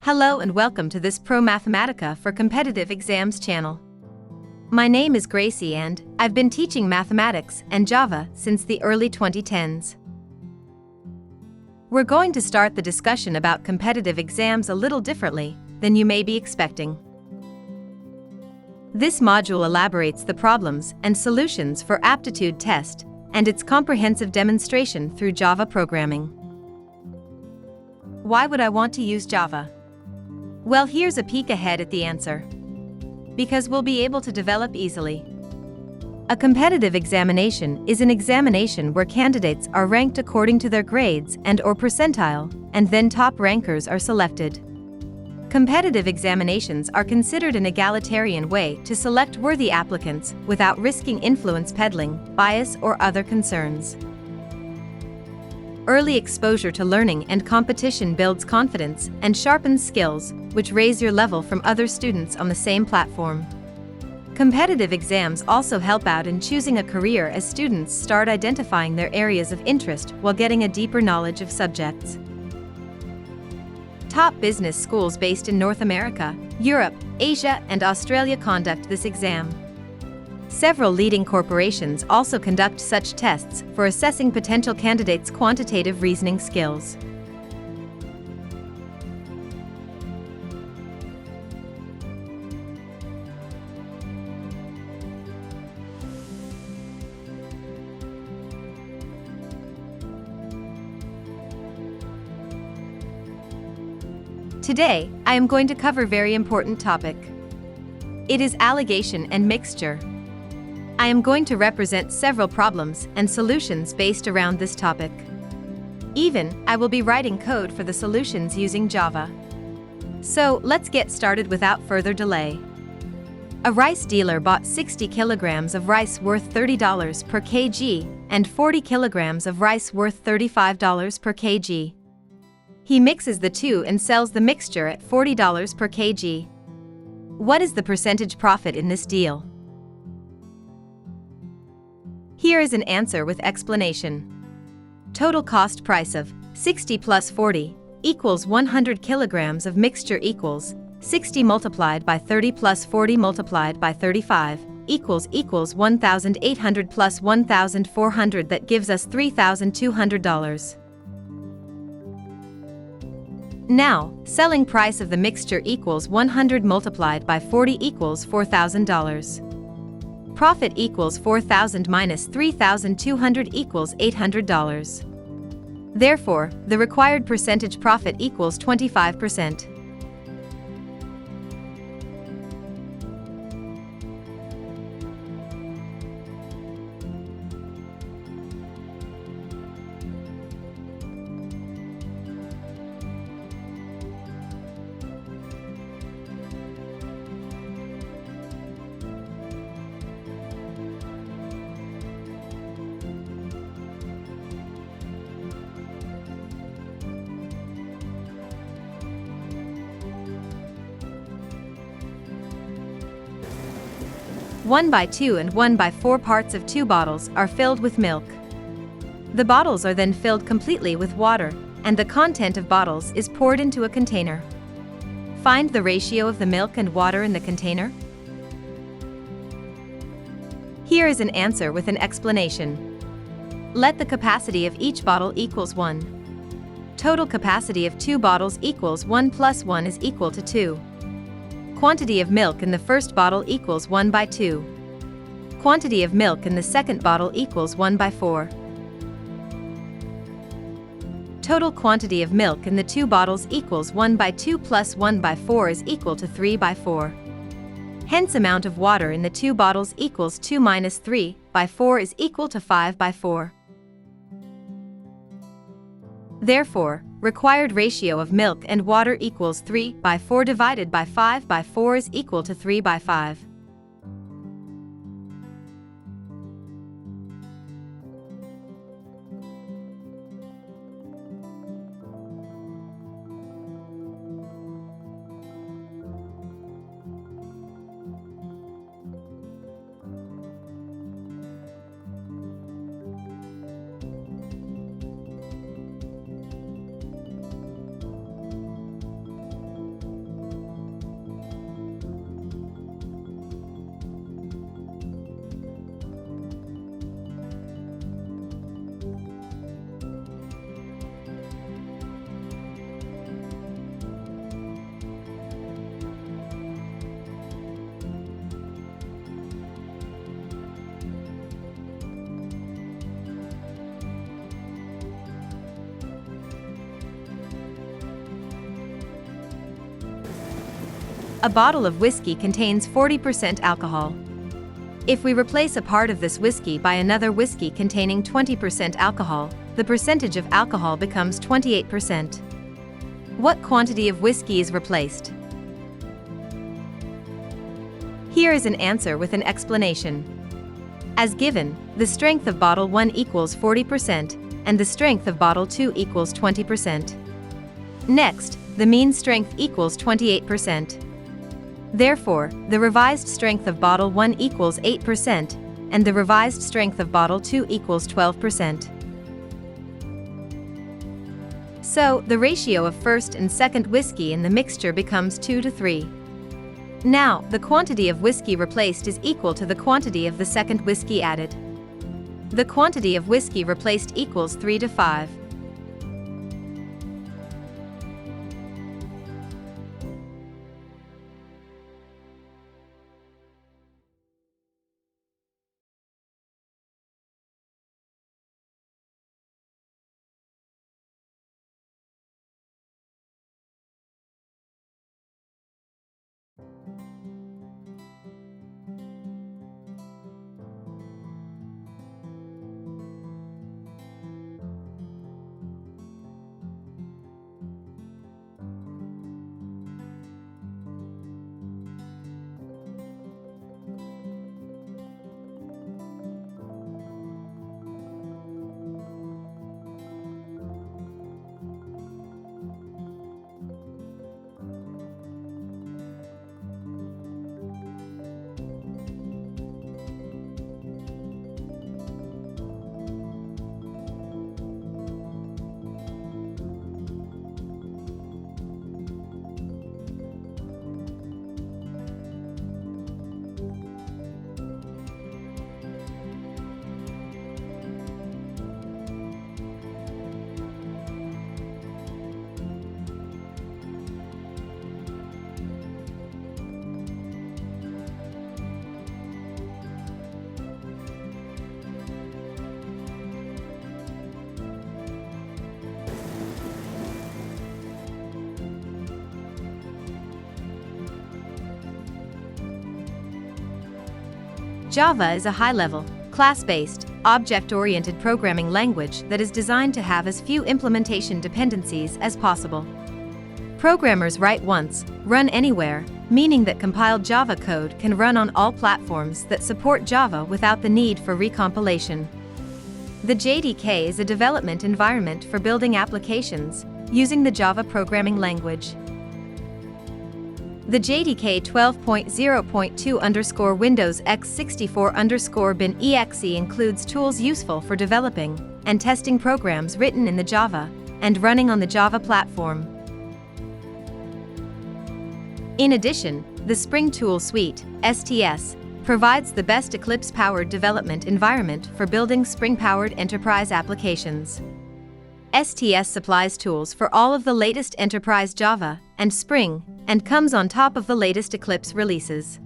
Hello and welcome to this Promathematica for Competitive Exams channel. My name is Gracie and I've been teaching mathematics and Java since the early 2010s. We're going to start the discussion about competitive exams a little differently than you may be expecting. This module elaborates the problems and solutions for aptitude test and its comprehensive demonstration through Java programming. Why would I want to use Java? Well, here's a peek ahead at the answer. Because we'll be able to develop easily. A competitive examination is an examination where candidates are ranked according to their grades and/or percentile, and then top rankers are selected. Competitive examinations are considered an egalitarian way to select worthy applicants without risking influence peddling, bias, or other concerns. Early exposure to learning and competition builds confidence and sharpens skills, which raise your level from other students on the same platform. Competitive exams also help out in choosing a career as students start identifying their areas of interest while getting a deeper knowledge of subjects. Top business schools based in North America, Europe, Asia, and Australia conduct this exam. Several leading corporations also conduct such tests for assessing potential candidates' quantitative reasoning skills. Today, I am going to cover a very important topic. It is alligation and mixture. I am going to represent several problems and solutions based around this topic. Even, I will be writing code for the solutions using Java. So, let's get started without further delay. A rice dealer bought 60 kilograms of rice worth $30 per kg and 40 kilograms of rice worth $35 per kg. He mixes the two and sells the mixture at $40 per kg. What is the percentage profit in this deal? Here is an answer with explanation. Total cost price of 60 plus 40 equals 100 kilograms of mixture equals 60 multiplied by 30 plus 40 multiplied by 35 equals 1,800 plus 1,400, that gives us $3,200. Now, selling price of the mixture equals 100 multiplied by 40 equals $4,000. Profit equals 4,000 minus 3,200 equals $800. Therefore, the required percentage profit equals 25%. One by 2 and 1 by 4 parts of 2 bottles are filled with milk. The bottles are then filled completely with water, and the content of bottles is poured into a container. Find the ratio of the milk and water in the container. Here is an answer with an explanation. Let the capacity of each bottle equals 1. Total capacity of 2 bottles equals 1 plus 1 is equal to 2. Quantity of milk in the first bottle equals 1 by 2. Quantity of milk in the second bottle equals 1 by 4. Total quantity of milk in the 2 bottles equals 1 by 2 plus 1 by 4 is equal to 3 by 4. Hence, amount of water in the 2 bottles equals 2 minus 3 by 4 is equal to 5 by 4. Therefore, required ratio of milk and water equals 3 by 4 divided by 5 by 4 is equal to 3 by 5. A bottle of whiskey contains 40% alcohol. If we replace a part of this whiskey by another whiskey containing 20% alcohol, the percentage of alcohol becomes 28%. What quantity of whiskey is replaced? Here is an answer with an explanation. As given, the strength of bottle 1 equals 40% and the strength of bottle 2 equals 20%. Next, the mean strength equals 28%. Therefore, the revised strength of bottle 1 equals 8% and the revised strength of bottle 2 equals 12%. So, the ratio of first and second whiskey in the mixture becomes 2 to 3. Now, the quantity of whiskey replaced is equal to the quantity of the second whiskey added. The quantity of whiskey replaced equals 3 to 5. Java is a high-level, class-based, object-oriented programming language that is designed to have as few implementation dependencies as possible. Programmers write once, run anywhere, meaning that compiled Java code can run on all platforms that support Java without the need for recompilation. The JDK is a development environment for building applications using the Java programming language. The JDK 12.0.2 Windows x64 bin exe includes tools useful for developing and testing programs written in the Java and running on the Java platform. In addition, the Spring Tool Suite, STS, provides the best Eclipse-powered development environment for building Spring-powered enterprise applications. STS supplies tools for all of the latest enterprise Java and Spring, and comes on top of the latest Eclipse releases.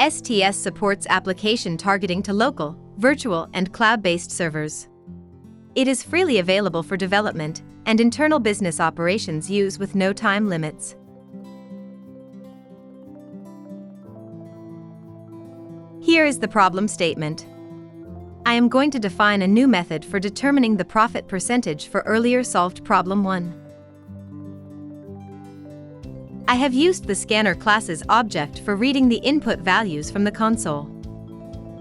STS supports application targeting to local, virtual, and cloud-based servers. It is freely available for development, and internal business operations use with no time limits. Here is the problem statement. I am going to define a new method for determining the profit percentage for earlier solved problem 1. I have used the scanner class's object for reading the input values from the console.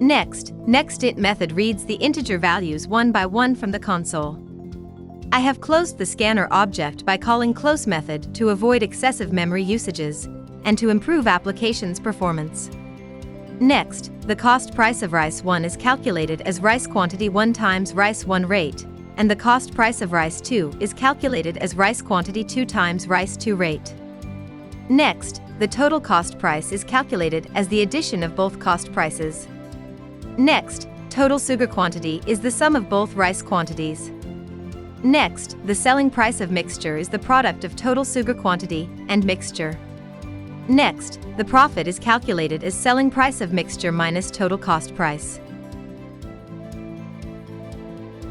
NextInt method reads the integer values one by one from the console. I have closed the scanner object by calling close method to avoid excessive memory usages and to improve application's performance. Next, the cost price of rice 1 is calculated as rice quantity 1 times rice 1 rate, and the cost price of rice 2 is calculated as rice quantity 2 times rice 2 rate. Next, the total cost price is calculated as the addition of both cost prices. Next, total sugar quantity is the sum of both rice quantities. Next, the selling price of mixture is the product of total sugar quantity and mixture. Next, the profit is calculated as selling price of mixture minus total cost price.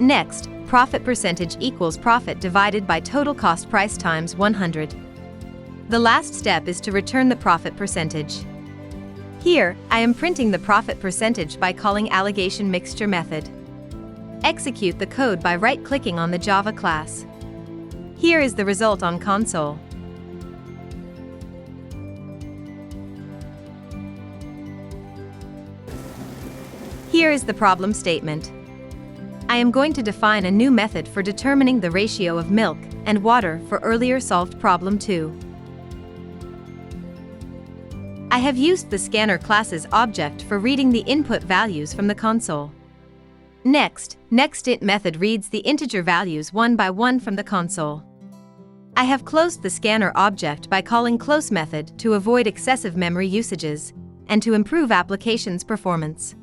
Next, profit percentage equals profit divided by total cost price times 100. The last step is to return the profit percentage. Here, I am printing the profit percentage by calling Alligation Mixture method. Execute the code by right-clicking on the Java class. Here is the result on console. Here is the problem statement. I am going to define a new method for determining the ratio of milk and water for earlier solved problem 2. I have used the scanner class's object for reading the input values from the console. Next int method reads the integer values one by one from the console. I have closed the scanner object by calling close method to avoid excessive memory usages and to improve application's performance.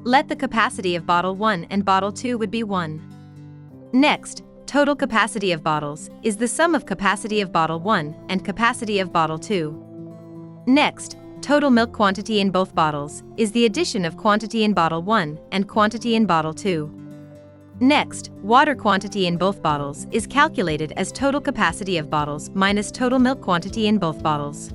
Let the capacity of bottle 1 and bottle 2 would be 1. Next, total capacity of bottles is the sum of capacity of bottle 1 and capacity of bottle 2. Next, total milk quantity in both bottles is the addition of quantity in bottle 1 and quantity in bottle 2. Next, water quantity in both bottles is calculated as total capacity of bottles minus total milk quantity in both bottles.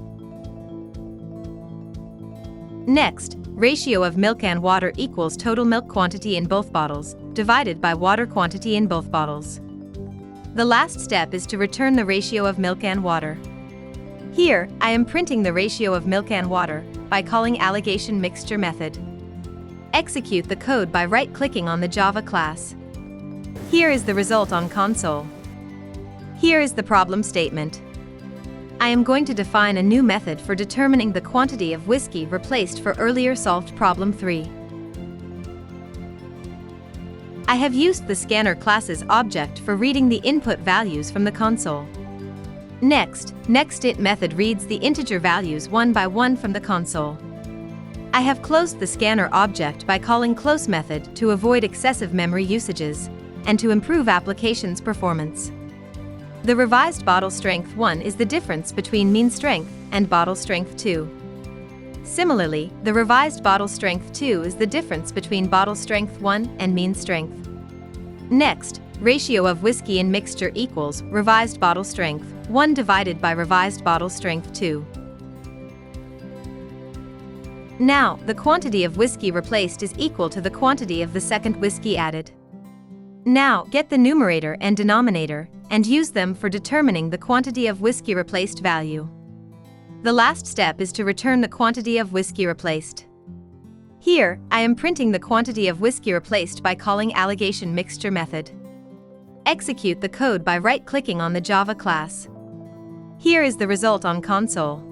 Next, ratio of milk and water equals total milk quantity in both bottles divided by water quantity in both bottles. The last step is to return the ratio of milk and water. Here, I am printing the ratio of milk and water by calling Alligation Mixture method. Execute the code by right-clicking on the Java class. Here is the result on console. Here is the problem statement. I am going to define a new method for determining the quantity of whiskey replaced for earlier solved problem 3. I have used the scanner class's object for reading the input values from the console. Next int method reads the integer values one by one from the console. I have closed the scanner object by calling close method to avoid excessive memory usages and to improve application's performance. The revised bottle strength 1 is the difference between mean strength and bottle strength 2. Similarly, the revised bottle strength 2 is the difference between bottle strength 1 and mean strength. Next, ratio of whiskey in mixture equals revised bottle strength 1 divided by revised bottle strength 2. Now, the quantity of whiskey replaced is equal to the quantity of the second whiskey added. Now, get the numerator and denominator and use them for determining the quantity of whiskey replaced value. The last step is to return the quantity of whiskey replaced. Here, I am printing the quantity of whiskey replaced by calling Alligation Mixture method. Execute the code by right-clicking on the Java class. Here is the result on console.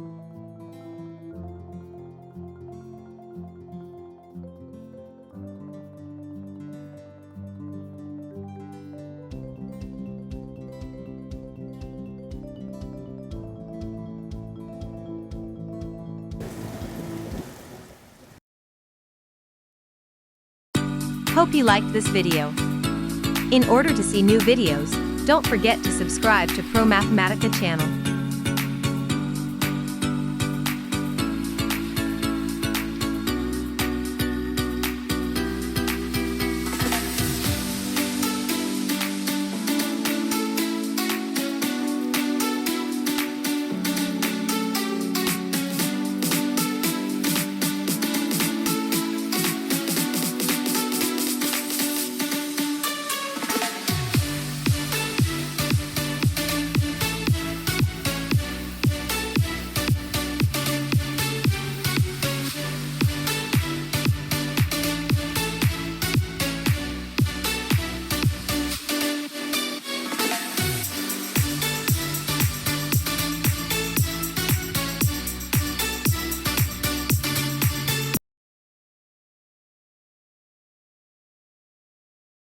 Hope you liked this video. In order to see new videos, don't forget to subscribe to Promathematica channel.